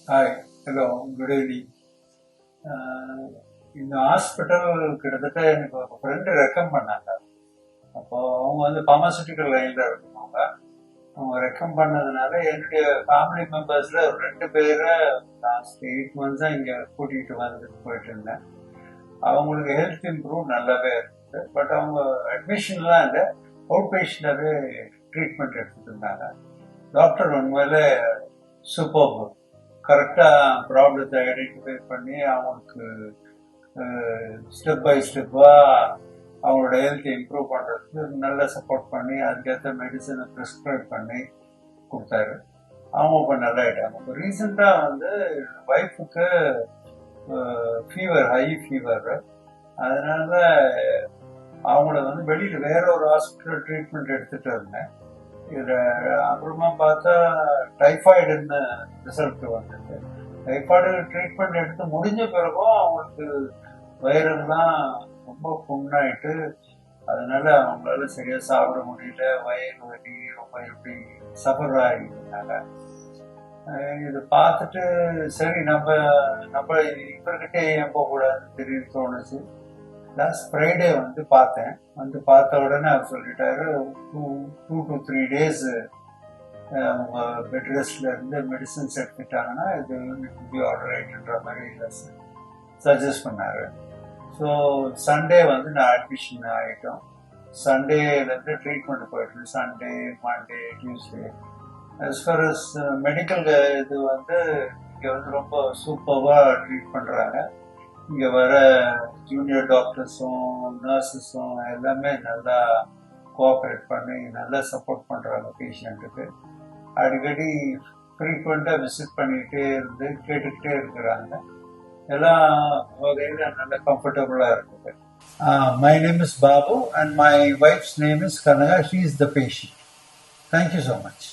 Hi, hello, good evening. இந்த hospital கிட்டத்தட்ட எனக்கு ஒரு ஃப்ரெண்டு ரெக்கமெண்ட் பண்ணாங்க. அப்போ அவங்க வந்து பார்மசூட்டிக்கல் லைனில் இருக்கவங்க. அவங்க ரெக்கமெண்ட் பண்ணதுனால என்னுடைய ஃபேமிலி மெம்பர்ஸில் ஒரு 2 பேரை லாஸ்ட் 8 மந்த்ஸாக இங்கே கூட்டிகிட்டு வந்துட்டு போயிட்டு இருந்தேன். அவங்களுக்கு ஹெல்த் இம்ப்ரூவ் நல்லாவே இருந்தது. பட் அவங்க அட்மிஷன்லாம் இல்லை, அவுட் பேஷண்டாகவே ட்ரீட்மெண்ட் எடுத்துட்டு இருந்தாங்க. டாக்டர் உண்மையிலே சூப்பர், கரெக்டாக ப்ராப்ளத்தை ஐடென்டிஃபை பண்ணி அவங்களுக்கு ஸ்டெப் பை ஸ்டெப்பாக அவங்களோட ஹெல்த் இம்ப்ரூவ் பண்ணுறதுக்கு நல்ல சப்போர்ட் பண்ணி அதுக்கேற்ற மெடிசனை ப்ரிஸ்கிரைப் பண்ணி கொடுத்தாரு. அவங்க இப்போ நல்லாயிட்டாங்க. இப்போ ரீசெண்டாக வந்து ஒய்ஃபுக்கு ஃபீவர், ஹை ஃபீவர். அதனால அவங்கள வந்து வெளியில் வேற ஒரு ஹாஸ்பிட்டல் ட்ரீட்மெண்ட் எடுத்துகிட்டு இருந்தேன். இதில் அப்புறமா பார்த்தா டைஃபாய்டுன்னு ரிசல்ட் வந்தது. டைஃபாய்டு ட்ரீட்மெண்ட் எடுத்து முடிஞ்ச பிறகும் அவங்களுக்கு வயிறெல்லாம் ரொம்ப புண்ணாயிட்டு, அதனால அவங்களால சரியாக சாப்பிட முடியல, வயிறு வலி ரொம்ப எப்படி சஃபர் ஆகிருந்தாங்க. இதை பார்த்துட்டு சரி நம்ம இவர்கிட்ட ஏன் போகக்கூடாதுன்னு திடீர்னு தோணுச்சு. லாஸ்ட் ஃப்ரைடே வந்து பார்த்தேன். வந்து பார்த்த உடனே அவர் சொல்லிட்டாரு, 2 to 3 days அவங்க பெட் ரெஸ்ட்ல இருந்து மெடிசன்ஸ் எடுத்துட்டாங்கன்னா இது பி ஆல்ரைட்ன்ற மாதிரி சஜஸ்ட் பண்ணாரு. ஸோ சண்டே வந்து நான் அட்மிஷன் ஆகிட்டோம். சண்டேலேருந்து ட்ரீட்மெண்ட் போயிட்டு Sunday, Monday, Tuesday. as far as medical இது வந்து இங்கே வந்து ரொம்ப சூப்பராக ட்ரீட் பண்ணுறாங்க. இங்கே வர ஜூனியர் டாக்டர்ஸும் நர்ஸஸும் எல்லாமே நல்லா கோஆப்ரேட் பண்ணி நல்லா சப்போர்ட் பண்ணுறாங்க பேஷண்ட்டுக்கு. அடிக்கடி ஃப்ரீக்வெண்ட்டாக விசிட் பண்ணிக்கிட்டே இருந்து கேட்டுக்கிட்டே இருக்கிறாங்க. எல்லாம் வகையில் நல்ல கம்ஃபர்டபுளாக இருக்குது. My name is Babu and my wife's name is Kanaga. She is the patient. Thank you so much.